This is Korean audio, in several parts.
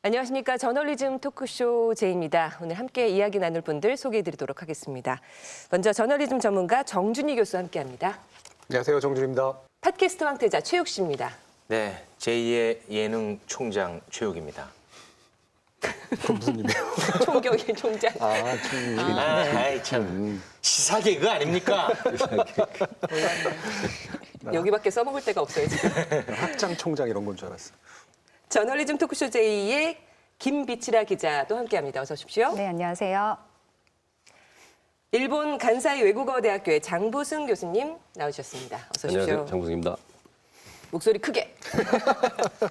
안녕하십니까. 저널리즘 토크쇼 제이입니다. 오늘 함께 이야기 나눌 분들 소개해드리도록 하겠습니다. 먼저 저널리즘 전문가 정준희 교수와 함께합니다. 안녕하세요. 정준입니다. 팟캐스트 황태자 최욱 씨입니다. 네, 제2의 예능 총장 최욱입입니다. 그건 무슨 일이에요? 총경의 총장. 아이 참 시사 개그 아닙니까? 여기밖에 써먹을 데가 없어요, 지금. 학장 총장 이런 건 줄 알았어. 저널리즘 토크쇼 제이의 김비치라 기자도 함께합니다. 어서 오십시오. 네, 안녕하세요. 일본 간사이 외국어대학교의 장부승 교수님 나오셨습니다. 어서 오십시오. 안녕하세요, 장부승입니다. 목소리 크게.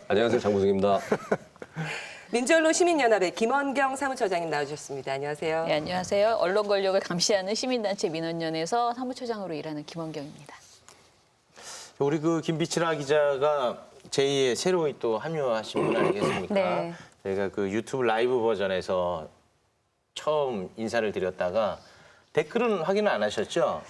안녕하세요, 장부승입니다. 민주언론 시민연합의 김원경 사무처장님 나오셨습니다. 안녕하세요. 네, 안녕하세요. 언론 권력을 감시하는 시민단체 민원연에서 사무처장으로 일하는 김원경입니다. 우리 그 김비치라 기자가 제2의 새로이 또 합류하신 분 아니겠습니까? 네. 저희가 그 유튜브 라이브 버전에서 처음 인사를 드렸다가 댓글은 확인을 안 하셨죠?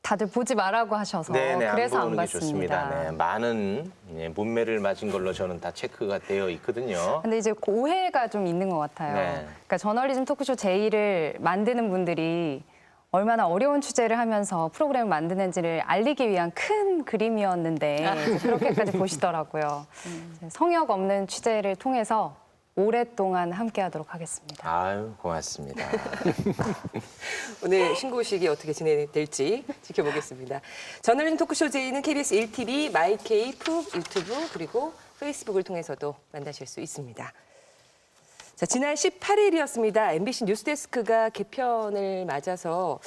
다들 보지 말라고 하셔서 네네, 그래서 안 보는 게 봤습니다. 좋습니다. 네, 많은 문매를 맞은 걸로 저는 다 체크가 되어 있거든요. 근데 이제 오해가 좀 있는 것 같아요. 네. 그러니까 저널리즘 토크쇼 제이를 만드는 분들이 얼마나 어려운 취재를 하면서 프로그램을 만드는지를 알리기 위한 큰 그림이었는데 그렇게까지 보시더라고요. 성역 없는 취재를 통해서 오랫동안 함께하도록 하겠습니다. 아유, 고맙습니다. 오늘 신고식이 어떻게 진행될지 지켜보겠습니다. 저널리즘 토크쇼 제이는 KBS 1TV, 마이케이, 푹 유튜브 그리고 페이스북을 통해서도 만나실 수 있습니다. 자, 지난 18일이었습니다. MBC 뉴스데스크가 개편을 맞아서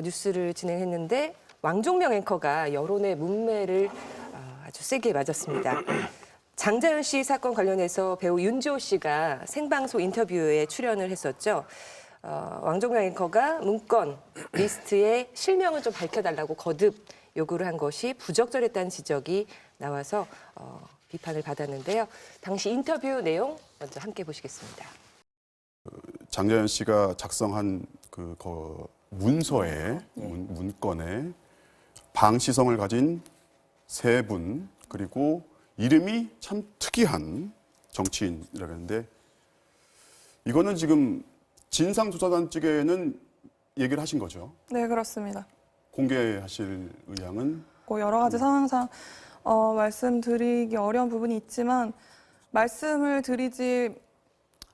뉴스를 진행했는데 왕종명 앵커가 여론의 문매를 아주 세게 맞았습니다. 장자연 씨 사건 관련해서 배우 윤지호 씨가 생방송 인터뷰에 출연을 했었죠. 왕종명 앵커가 문건 리스트에 실명을 좀 밝혀달라고 거듭 요구를 한 것이 부적절했다는 지적이 나와서 비판을 받았는데요. 당시 인터뷰 내용 먼저 함께 보시겠습니다. 장자연 씨가 작성한 그 문서에 문건에 방시성을 가진 세 분 그리고 이름이 참 특이한 정치인이라고 하는데 이거는 지금 진상조사단 측에는 얘기를 하신 거죠? 네, 그렇습니다. 공개하실 의향은? 여러 가지 상황상 말씀드리기 어려운 부분이 있지만 말씀을 드리지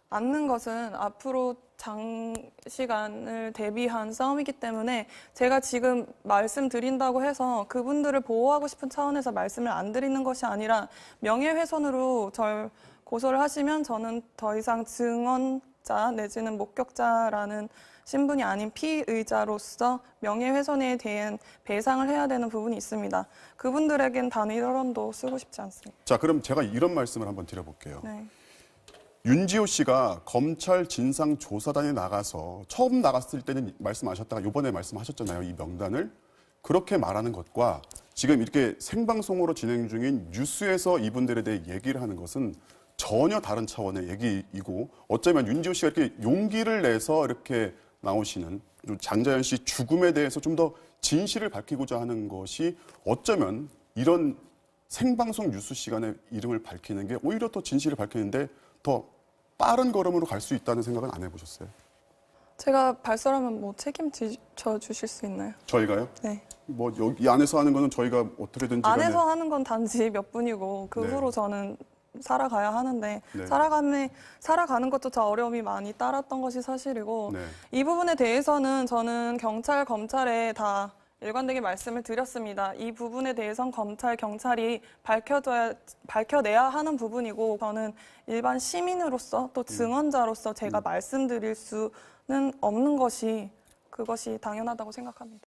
않는 것은 앞으로 장시간을 대비한 싸움이기 때문에 제가 지금 말씀드린다고 해서 그분들을 보호하고 싶은 차원에서 말씀을 안 드리는 것이 아니라 명예훼손으로 절 고소를 하시면 저는 더 이상 증언자 내지는 목격자라는 신분이 아닌 피의자로서 명예훼손에 대한 배상을 해야 되는 부분이 있습니다. 그분들에겐 단일 언론도 쓰고 싶지 않습니다. 자, 그럼 제가 이런 말씀을 한번 드려볼게요. 네. 윤지호 씨가 검찰 진상조사단에 나가서 처음 나갔을 때는 말씀하셨다가 이번에 말씀하셨잖아요. 이 명단을. 그렇게 말하는 것과 지금 이렇게 생방송으로 진행 중인 뉴스에서 이분들에 대해 얘기를 하는 것은 전혀 다른 차원의 얘기이고 어쩌면 윤지호 씨가 이렇게 용기를 내서 이렇게 나오시는 장자연 씨 죽음에 대해서 좀 더 진실을 밝히고자 하는 것이 어쩌면 이런 생방송 뉴스 시간에 이름을 밝히는 게 오히려 또 진실을 밝히는데 더 빠른 걸음으로 갈 수 있다는 생각은 안 해보셨어요? 제가 발설하면 책임져 주실 수 있나요? 저희가요? 네. 여기 안에서 하는 거는 저희가 어떻게든지 안에서 하는 건 단지 몇 분이고 그 네. 후로 저는 살아가야 하는데 네. 살아가는 것조차 어려움이 많이 따랐던 것이 사실이고 네. 이 부분에 대해서는 저는 경찰, 검찰에 다 일관되게 말씀을 드렸습니다. 이 부분에 대해선 검찰, 경찰이 밝혀내야 하는 부분이고 저는 일반 시민으로서 또 증언자로서 제가 말씀드릴 수는 없는 것이 그것이 당연하다고 생각합니다.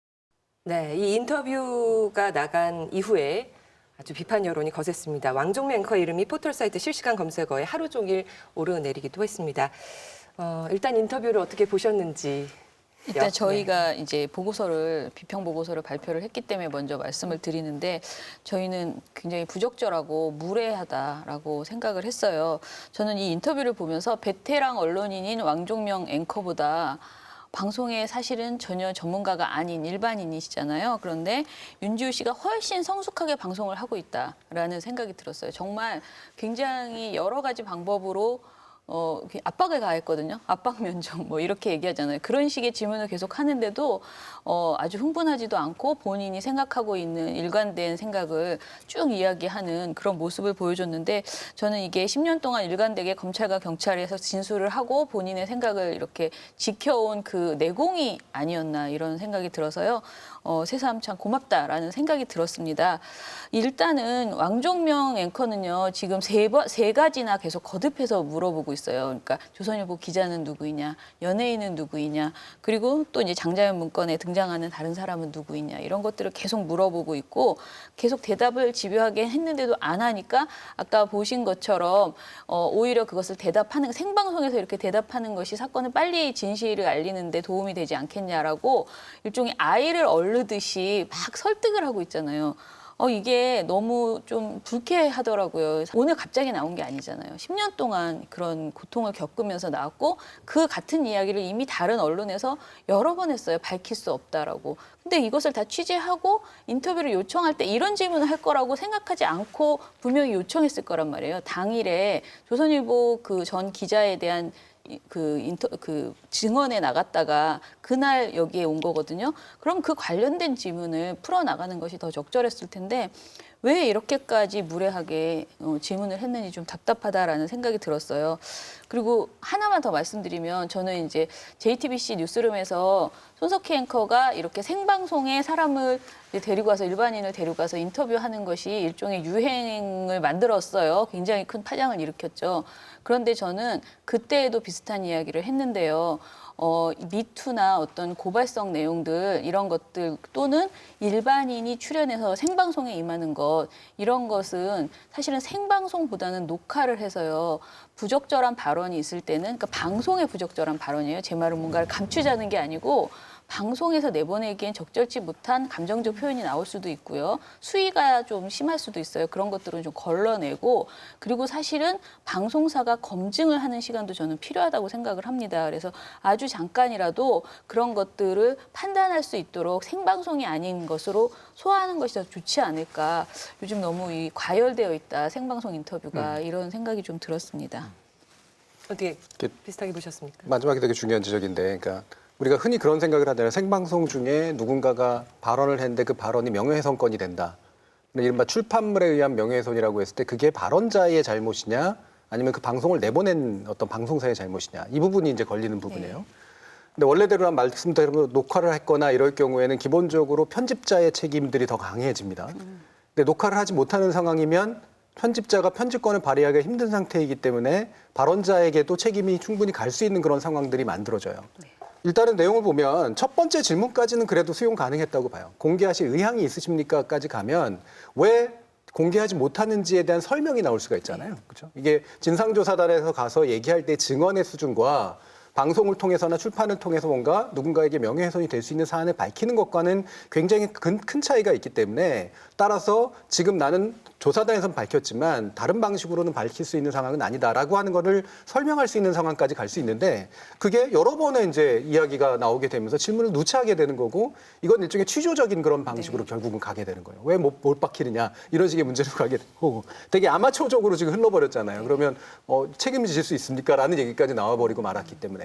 네, 이 인터뷰가 나간 이후에 아주 비판 여론이 거셌습니다. 왕종명 앵커 이름이 포털사이트 실시간 검색어에 하루 종일 오르내리기도 했습니다. 일단 인터뷰를 어떻게 보셨는지. 일단 네. 저희가 이제 비평 보고서를 발표를 했기 때문에 먼저 말씀을 드리는데 저희는 굉장히 부적절하고 무례하다라고 생각을 했어요. 저는 이 인터뷰를 보면서 베테랑 언론인인 왕종명 앵커보다 방송에 사실은 전혀 전문가가 아닌 일반인이시잖아요. 그런데 윤지호 씨가 훨씬 성숙하게 방송을 하고 있다라는 생각이 들었어요. 정말 굉장히 여러 가지 방법으로 압박을 가했거든요. 압박 면접 뭐 이렇게 얘기하잖아요. 그런 식의 질문을 계속 하는데도 아주 흥분하지도 않고 본인이 생각하고 있는 일관된 생각을 쭉 이야기하는 그런 모습을 보여줬는데 저는 이게 10년 동안 일관되게 검찰과 경찰에서 진술을 하고 본인의 생각을 이렇게 지켜온 그 내공이 아니었나 이런 생각이 들어서요. 새삼 참 고맙다라는 생각이 들었습니다. 일단은 왕종명 앵커는요. 지금 세 가지나 계속 거듭해서 물어보고 있어요. 그러니까 조선일보 기자는 누구이냐, 연예인은 누구이냐, 그리고 또 이제 장자연 문건에 등장하는 다른 사람은 누구이냐 이런 것들을 계속 물어보고 있고 계속 대답을 집요하게 했는데도 안 하니까 아까 보신 것처럼 오히려 그것을 대답하는 생방송에서 이렇게 대답하는 것이 사건을 빨리 진실을 알리는 데 도움이 되지 않겠냐라고 일종의 아이를 얼르듯이 막 설득을 하고 있잖아요. 이게 너무 좀 불쾌하더라고요. 오늘 갑자기 나온 게 아니잖아요. 10년 동안 그런 고통을 겪으면서 나왔고 그 같은 이야기를 이미 다른 언론에서 여러 번 했어요. 밝힐 수 없다라고. 근데 이것을 다 취재하고 인터뷰를 요청할 때 이런 질문을 할 거라고 생각하지 않고 분명히 요청했을 거란 말이에요. 당일에 조선일보 그 전 기자에 대한 그 증언에 나갔다가 그날 여기에 온 거거든요. 그럼 그 관련된 질문을 풀어나가는 것이 더 적절했을 텐데 왜 이렇게까지 무례하게 질문을 했는지 좀 답답하다라는 생각이 들었어요. 그리고 하나만 더 말씀드리면 저는 이제 JTBC 뉴스룸에서 손석희 앵커가 이렇게 생방송에 사람을 데리고 와서 일반인을 데리고 가서 인터뷰하는 것이 일종의 유행을 만들었어요. 굉장히 큰 파장을 일으켰죠. 그런데 저는 그때에도 비슷한 이야기를 했는데요. 미투나 어떤 고발성 내용들 이런 것들 또는 일반인이 출연해서 생방송에 임하는 것 이런 것은 사실은 생방송보다는 녹화를 해서요. 부적절한 발언이 있을 때는 그러니까 방송에 부적절한 발언이에요. 제 말은 뭔가를 감추자는 게 아니고 방송에서 내보내기엔 적절치 못한 감정적 표현이 나올 수도 있고요. 수위가 좀 심할 수도 있어요. 그런 것들은 좀 걸러내고 그리고 사실은 방송사가 검증을 하는 시간도 저는 필요하다고 생각을 합니다. 그래서 아주 잠깐이라도 그런 것들을 판단할 수 있도록 생방송이 아닌 것으로 소화하는 것이 더 좋지 않을까. 요즘 너무 과열되어 있다. 생방송 인터뷰가 이런 생각이 좀 들었습니다. 어떻게 비슷하게 보셨습니까? 마지막에 되게 중요한 지적인데, 그러니까 우리가 흔히 그런 생각을 하잖아요. 생방송 중에 누군가가 발언을 했는데 그 발언이 명예훼손건이 된다. 이른바 출판물에 의한 명예훼손이라고 했을 때 그게 발언자의 잘못이냐 아니면 그 방송을 내보낸 어떤 방송사의 잘못이냐 이 부분이 이제 걸리는 부분이에요. 근데 원래대로 말씀대로 녹화를 했거나 이럴 경우에는 기본적으로 편집자의 책임들이 더 강해집니다. 근데 녹화를 하지 못하는 상황이면 편집자가 편집권을 발휘하기가 힘든 상태이기 때문에 발언자에게도 책임이 충분히 갈 수 있는 그런 상황들이 만들어져요. 일단은 내용을 보면 첫 번째 질문까지는 그래도 수용 가능했다고 봐요. 공개하실 의향이 있으십니까?까지 가면 왜 공개하지 못하는지에 대한 설명이 나올 수가 있잖아요. 그렇죠? 이게 진상조사단에서 가서 얘기할 때 증언의 수준과 방송을 통해서나 출판을 통해서 뭔가 누군가에게 명예훼손이 될 수 있는 사안을 밝히는 것과는 굉장히 큰 차이가 있기 때문에 따라서 지금 나는 조사단에서는 밝혔지만 다른 방식으로는 밝힐 수 있는 상황은 아니다라고 하는 거를 설명할 수 있는 상황까지 갈 수 있는데 그게 여러 번의 이제 이야기가 나오게 되면서 질문을 누차하게 되는 거고 이건 일종의 취조적인 그런 방식으로 결국은 가게 되는 거예요. 왜 못 밝히느냐 이런 식의 문제로 가게 되고 되게 아마추어적으로 지금 흘러버렸잖아요. 그러면 책임질 수 있습니까? 라는 얘기까지 나와버리고 말았기 때문에.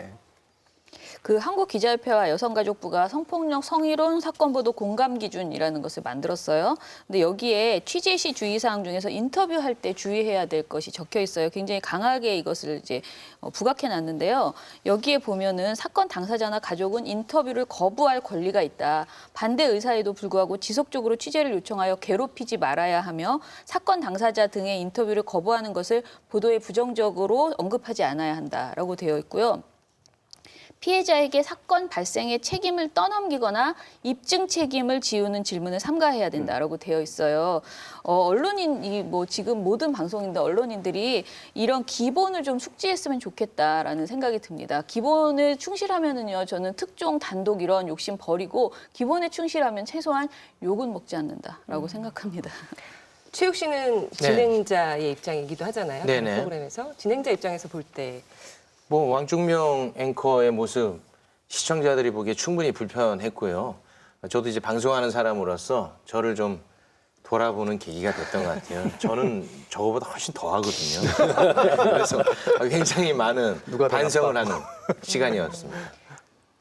그 한국기자협회와 여성가족부가 성폭력 성희롱 사건 보도 공감 기준이라는 것을 만들었어요. 근데 여기에 취재 시 주의사항 중에서 인터뷰할 때 주의해야 될 것이 적혀 있어요. 굉장히 강하게 이것을 이제 부각해 놨는데요. 여기에 보면은 사건 당사자나 가족은 인터뷰를 거부할 권리가 있다. 반대 의사에도 불구하고 지속적으로 취재를 요청하여 괴롭히지 말아야 하며 사건 당사자 등의 인터뷰를 거부하는 것을 보도에 부정적으로 언급하지 않아야 한다라고 되어 있고요. 피해자에게 사건 발생의 책임을 떠넘기거나 입증 책임을 지우는 질문을 삼가해야 된다라고 되어 있어요. 지금 모든 방송인들 언론인들이 이런 기본을 좀 숙지했으면 좋겠다라는 생각이 듭니다. 기본을 충실하면은요, 저는 특종 단독 이런 욕심 버리고 기본에 충실하면 최소한 욕은 먹지 않는다라고 생각합니다. 최욱 씨는 진행자의 입장이기도 하잖아요. 네네. 프로그램에서 진행자 입장에서 볼 때. 뭐 왕중명 앵커의 모습 시청자들이 보기에 충분히 불편했고요. 저도 이제 방송하는 사람으로서 저를 좀 돌아보는 계기가 됐던 것 같아요. 저는 저거보다 훨씬 더 하거든요. 그래서 굉장히 많은 누가 더 반성을 하는 시간이었습니다.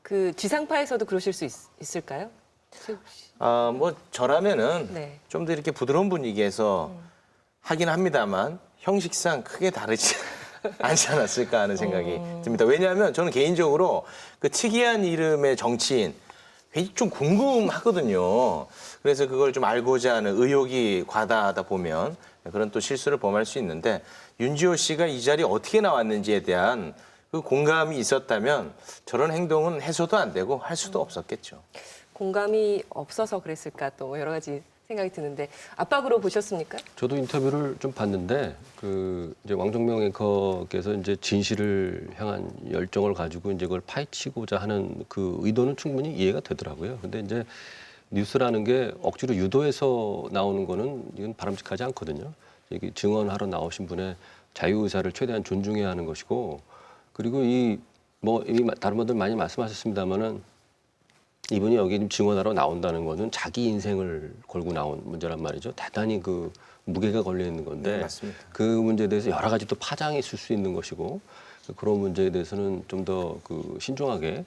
그 지상파에서도 그러실 수 있을까요? 최욱 씨. 뭐 저라면은 네. 좀 더 이렇게 부드러운 분위기에서 하긴 합니다만 형식상 크게 다르지 않지 않았을까 하는 생각이 듭니다. 왜냐하면 저는 개인적으로 그 특이한 이름의 정치인 굉장히 좀 궁금하거든요. 그래서 그걸 좀 알고자 하는 의욕이 과다하다 보면 그런 또 실수를 범할 수 있는데 윤지호 씨가 이 자리에 어떻게 나왔는지에 대한 그 공감이 있었다면 저런 행동은 해소도 안 되고 할 수도 없었겠죠. 공감이 없어서 그랬을까 또 여러 가지 생각이 드는데 압박으로 보셨습니까? 저도 인터뷰를 좀 봤는데 그 이제 왕종명 앵커께서 이제 진실을 향한 열정을 가지고 이제 그걸 파헤치고자 하는 그 의도는 충분히 이해가 되더라고요. 근데 이제 뉴스라는 게 억지로 유도해서 나오는 거는 이건 바람직하지 않거든요. 이게 증언하러 나오신 분의 자유 의사를 최대한 존중해야 하는 것이고, 그리고 이 뭐 이미 다른 분들 많이 말씀하셨습니다마는 이분이 여기 지금 증언하러 나온다는 거는 자기 인생을 걸고 나온 문제란 말이죠. 대단히 그 무게가 걸려 있는 건데 네, 맞습니다. 그 문제에 대해서 여러 가지 또 파장이 있을 수 있는 것이고, 그런 문제에 대해서는 좀 더 그 신중하게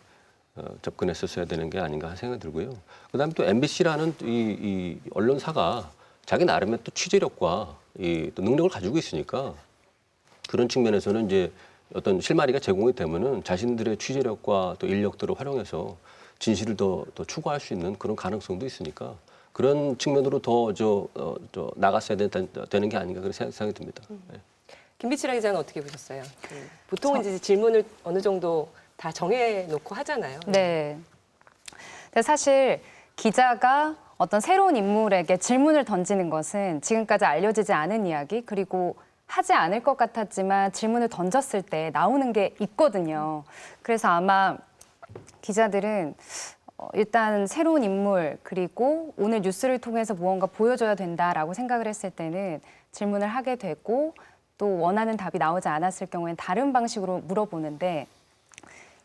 접근했었어야 되는 게 아닌가 하는 생각이 들고요. 그다음에 또 MBC라는 이 언론사가 자기 나름의 또 취재력과 또 능력을 가지고 있으니까 그런 측면에서는 이제 어떤 실마리가 제공이 되면은 자신들의 취재력과 또 인력들을 활용해서 진실을 더 추구할 수 있는 그런 가능성도 있으니까 그런 측면으로 더 나갔어야 되는 게 아닌가 그런 생각이 듭니다. 네. 김비치라 기자는 어떻게 보셨어요? 보통은 이제 질문을 어느 정도 다 정해놓고 하잖아요. 네. 근데 사실 기자가 어떤 새로운 인물에게 질문을 던지는 것은 지금까지 알려지지 않은 이야기, 그리고 하지 않을 것 같았지만 질문을 던졌을 때 나오는 게 있거든요. 그래서 아마 기자들은 일단 새로운 인물, 그리고 오늘 뉴스를 통해서 무언가 보여줘야 된다라고 생각을 했을 때는 질문을 하게 되고, 또 원하는 답이 나오지 않았을 경우에는 다른 방식으로 물어보는데,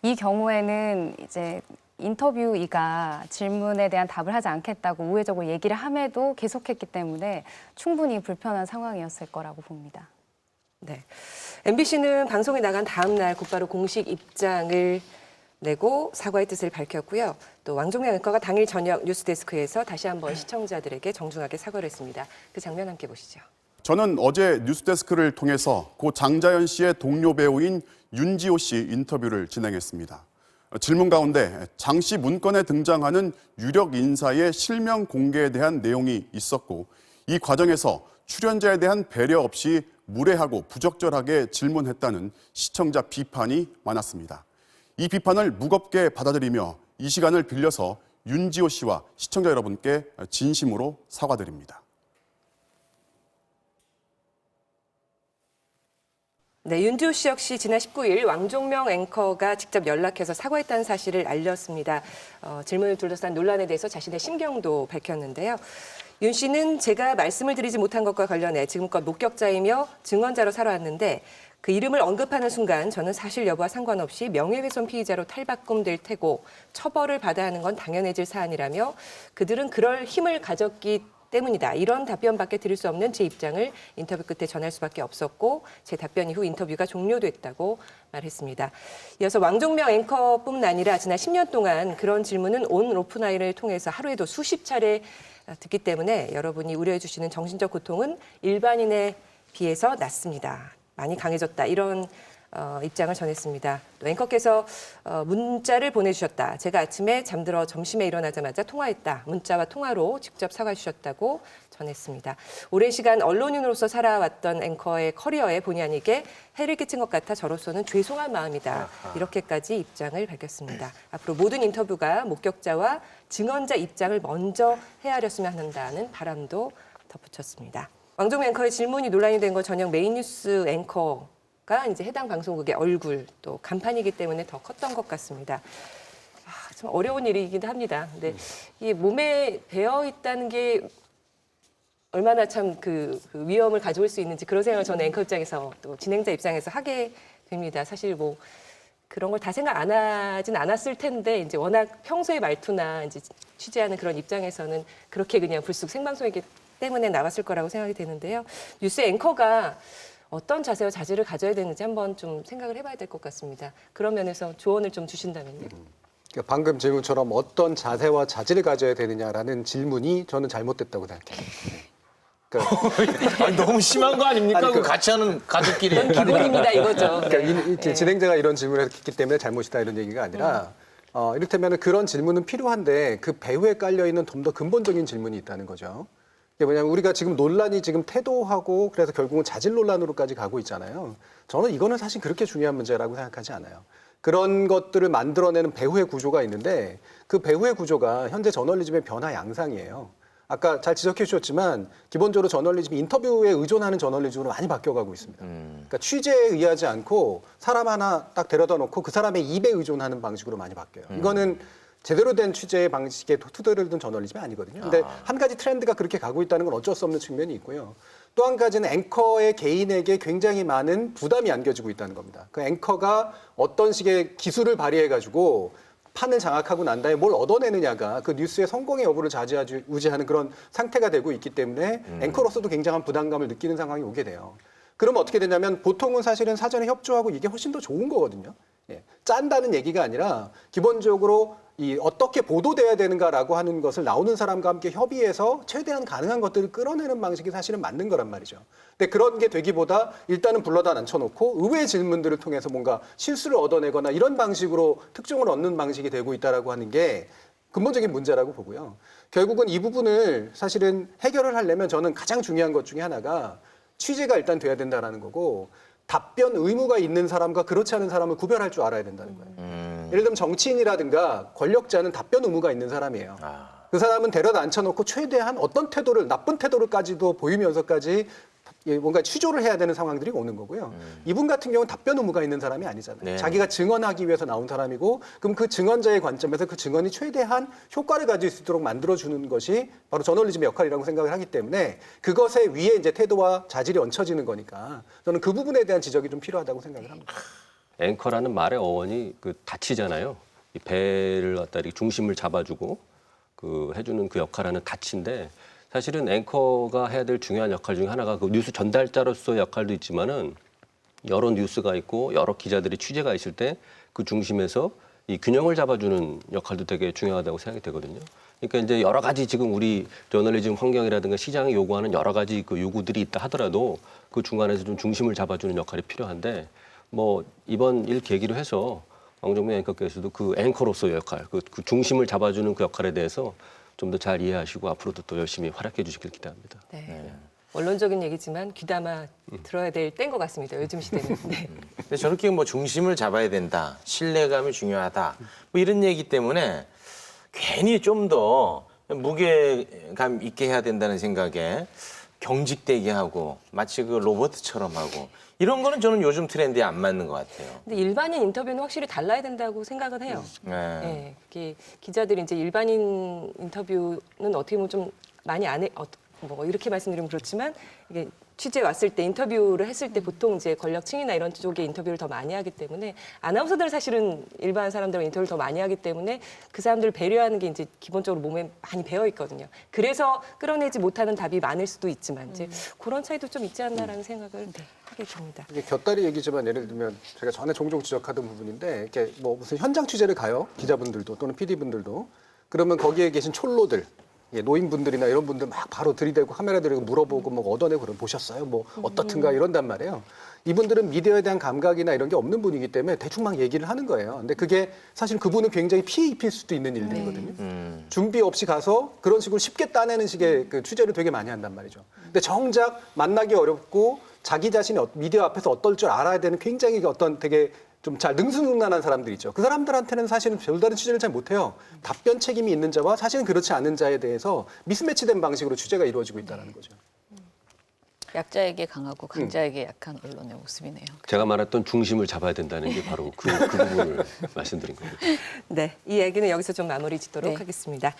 이 경우에는 이제 인터뷰이가 질문에 대한 답을 하지 않겠다고 우회적으로 얘기를 함에도 계속했기 때문에 충분히 불편한 상황이었을 거라고 봅니다. 네. MBC는 방송이 나간 다음 날 곧바로 공식 입장을 내고 사과의 뜻을 밝혔고요. 또 왕종명 앵커가 당일 저녁 뉴스데스크에서 다시 한번 시청자들에게 정중하게 사과를 했습니다. 그 장면 함께 보시죠. 저는 어제 뉴스데스크를 통해서 고 장자연 씨의 동료 배우인 윤지호 씨 인터뷰를 진행했습니다. 질문 가운데 장 씨 문건에 등장하는 유력 인사의 실명 공개에 대한 내용이 있었고, 이 과정에서 출연자에 대한 배려 없이 무례하고 부적절하게 질문했다는 시청자 비판이 많았습니다. 이 비판을 무겁게 받아들이며 이 시간을 빌려서 윤지호 씨와 시청자 여러분께 진심으로 사과드립니다. 네, 윤지호 씨 역시 지난 19일 왕종명 앵커가 직접 연락해서 사과했다는 사실을 알렸습니다. 질문을 둘러싼 논란에 대해서 자신의 심경도 밝혔는데요. 윤 씨는 제가 말씀을 드리지 못한 것과 관련해 지금껏 목격자이며 증언자로 살아왔는데 그 이름을 언급하는 순간 저는 사실 여부와 상관없이 명예훼손 피의자로 탈바꿈될 테고 처벌을 받아야 하는 건 당연해질 사안이라며 그들은 그럴 힘을 가졌기 때문이다. 이런 답변밖에 드릴 수 없는 제 입장을 인터뷰 끝에 전할 수밖에 없었고 제 답변 이후 인터뷰가 종료됐다고 말했습니다. 이어서 왕종명 앵커뿐만 아니라 지난 10년 동안 그런 질문은 온 오픈아이를 통해서 하루에도 수십 차례 듣기 때문에 여러분이 우려해 주시는 정신적 고통은 일반인에 비해서 낮습니다. 많이 강해졌다. 이런 입장을 전했습니다. 또 앵커께서 문자를 보내주셨다. 제가 아침에 잠들어 점심에 일어나자마자 통화했다. 문자와 통화로 직접 사과해 주셨다고 전했습니다. 오랜 시간 언론인으로서 살아왔던 앵커의 커리어에 본의 아니게 해를 끼친 것 같아 저로서는 죄송한 마음이다. 이렇게까지 입장을 밝혔습니다. 앞으로 모든 인터뷰가 목격자와 증언자 입장을 먼저 헤아렸으면 한다는 바람도 덧붙였습니다. 왕종명 앵커의 질문이 논란이 된 건 저녁 메인 뉴스 앵커가 이제 해당 방송국의 얼굴 또 간판이기 때문에 더 컸던 것 같습니다. 참 어려운 일이기도 합니다. 근데 이 몸에 배어 있다는 게 얼마나 참 그 위험을 가져올 수 있는지 그런 생각을 저는 앵커 입장에서 또 진행자 입장에서 하게 됩니다. 사실 뭐 그런 걸 다 생각 안 하진 않았을 텐데 이제 워낙 평소의 말투나 이제 취재하는 그런 입장에서는 그렇게 그냥 불쑥 생방송이기 때문에 나왔을 거라고 생각이 되는데요. 뉴스 앵커가 어떤 자세와 자질을 가져야 되는지 한번 좀 생각을 해봐야 될 것 같습니다. 그런 면에서 조언을 좀 주신다면요. 그러니까 방금 질문처럼 어떤 자세와 자질을 가져야 되느냐라는 질문이 저는 잘못됐다고 생각해요. 그러니까 아니, 너무 심한 거 아닙니까? 아니, 그 같이 하는 가족끼리. 기본입니다 이거죠. 그러니까 진행자가 이런 질문을 했기 때문에 잘못이다 이런 얘기가 아니라 이를테면 그런 질문은 필요한데 그 배후에 깔려 있는 좀 더 근본적인 질문이 있다는 거죠. 이게 뭐냐면 우리가 지금 논란이 지금 태도하고 그래서 결국은 자질 논란으로까지 가고 있잖아요. 저는 이거는 사실 그렇게 중요한 문제라고 생각하지 않아요. 그런 것들을 만들어내는 배후의 구조가 있는데 그 배후의 구조가 현재 저널리즘의 변화 양상이에요. 아까 잘 지적해 주셨지만 기본적으로 저널리즘이 인터뷰에 의존하는 저널리즘으로 많이 바뀌어가고 있습니다. 그러니까 취재에 의하지 않고 사람 하나 딱 데려다 놓고 그 사람의 입에 의존하는 방식으로 많이 바뀌어요. 이거는 제대로 된 취재의 방식에 투덜을 둔 저널리즘이 아니거든요. 근데 한 가지 트렌드가 그렇게 가고 있다는 건 어쩔 수 없는 측면이 있고요. 또 한 가지는 앵커의 개인에게 굉장히 많은 부담이 안겨지고 있다는 겁니다. 그 앵커가 어떤 식의 기술을 발휘해가지고 판을 장악하고 난 다음에 뭘 얻어내느냐가 그 뉴스의 성공의 여부를 좌지우지하는 그런 상태가 되고 있기 때문에 앵커로서도 굉장한 부담감을 느끼는 상황이 오게 돼요. 그러면 어떻게 되냐면 보통은 사실은 사전에 협조하고 이게 훨씬 더 좋은 거거든요. 예. 짠다는 얘기가 아니라 기본적으로 이 어떻게 보도돼야 되는가라고 하는 것을 나오는 사람과 함께 협의해서 최대한 가능한 것들을 끌어내는 방식이 사실은 맞는 거란 말이죠. 근데 그런 게 되기보다 일단은 불러다 앉혀놓고 의외의 질문들을 통해서 뭔가 실수를 얻어내거나 이런 방식으로 특종을 얻는 방식이 되고 있다라고 하는 게 근본적인 문제라고 보고요. 결국은 이 부분을 사실은 해결을 하려면 저는 가장 중요한 것 중에 하나가 취재가 일단 돼야 된다라는 거고 답변 의무가 있는 사람과 그렇지 않은 사람을 구별할 줄 알아야 된다는 거예요. 예를 들면 정치인이라든가 권력자는 답변 의무가 있는 사람이에요. 그 사람은 데려다 앉혀놓고 최대한 어떤 태도를 나쁜 태도를까지도 보이면서까지 뭔가 취조를 해야 되는 상황들이 오는 거고요. 이분 같은 경우는 답변 의무가 있는 사람이 아니잖아요. 네. 자기가 증언하기 위해서 나온 사람이고 그럼 그 증언자의 관점에서 그 증언이 최대한 효과를 가질 수 있도록 만들어주는 것이 바로 저널리즘의 역할이라고 생각을 하기 때문에 그것에 위에 이제 태도와 자질이 얹혀지는 거니까 저는 그 부분에 대한 지적이 좀 필요하다고 생각을 합니다. 앵커라는 말의 어원이 그 닻이잖아요. 이 배를 갖다 이렇게 중심을 잡아주고 그 해주는 그 역할하는 닻인데 사실은 앵커가 해야 될 중요한 역할 중에 하나가 그 뉴스 전달자로서의 역할도 있지만은 여러 뉴스가 있고 여러 기자들이 취재가 있을 때 그 중심에서 이 균형을 잡아주는 역할도 되게 중요하다고 생각이 되거든요. 그러니까 이제 여러 가지 지금 우리 저널리즘 환경이라든가 시장이 요구하는 여러 가지 그 요구들이 있다 하더라도 그 중간에서 좀 중심을 잡아주는 역할이 필요한데 뭐 이번 일 계기로 해서 왕정민 앵커께서도 그 앵커로서의 역할, 그 중심을 잡아주는 그 역할에 대해서 좀 더 잘 이해하시고 앞으로도 또 열심히 활약해 주시길 기대합니다. 네. 원론적인 얘기지만 귀담아 들어야 될 때인 것 같습니다. 요즘 시대는. 네. 근데 저렇게 뭐 중심을 잡아야 된다, 신뢰감이 중요하다, 뭐 이런 얘기 때문에 괜히 좀 더 무게감 있게 해야 된다는 생각에 경직되게 하고 마치 그 로봇처럼 하고 이런 거는 저는 요즘 트렌드에 안 맞는 것 같아요. 근데 일반인 인터뷰는 확실히 달라야 된다고 생각은 해요. 네. 이게 기자들이 이제 일반인 인터뷰는 어떻게 보면 좀 많이 안 해, 뭐 이렇게 말씀드리면 그렇지만 이게 취재 왔을 때 인터뷰를 했을 때 보통 이제 권력층이나 이런 쪽의 인터뷰를 더 많이 하기 때문에 아나운서들은 사실은 일반 사람들과 인터뷰를 더 많이 하기 때문에 그 사람들을 배려하는 게 이제 기본적으로 몸에 많이 배어 있거든요. 그래서 끌어내지 못하는 답이 많을 수도 있지만 이제 그런 차이도 좀 있지 않나라는 생각을 하게 됩니다. 이게 곁다리 얘기지만 예를 들면 제가 전에 종종 지적하던 부분인데 이렇게 뭐 무슨 현장 취재를 가요 기자분들도 또는 PD분들도 그러면 거기에 계신 촐로들 노인분들이나 이런 분들 막 바로 들이대고 카메라 들이고 물어보고 뭐 얻어내고 그럼 보셨어요? 뭐 어떻든가 이런단 말이에요. 이분들은 미디어에 대한 감각이나 이런 게 없는 분이기 때문에 대충 막 얘기를 하는 거예요. 근데 그게 사실 그분은 굉장히 피해 입힐 수도 있는 일들이거든요. 준비 없이 가서 그런 식으로 쉽게 따내는 식의 그 취재를 되게 많이 한단 말이죠. 근데 정작 만나기 어렵고 자기 자신이 미디어 앞에서 어떨 줄 알아야 되는 굉장히 어떤 되게 좀 잘 능수능란한 사람들 있죠. 그 사람들한테는 사실은 별다른 취재를 잘 못해요. 답변 책임이 있는 자와 사실은 그렇지 않은 자에 대해서 미스매치된 방식으로 취재가 이루어지고 있다는 거죠. 약자에게 강하고 강자에게 약한 언론의 모습이네요. 제가 말했던 중심을 잡아야 된다는 게 바로 그 부분을 말씀드린 겁니다. 네, 이 얘기는 여기서 좀 마무리 짓도록 네. 하겠습니다.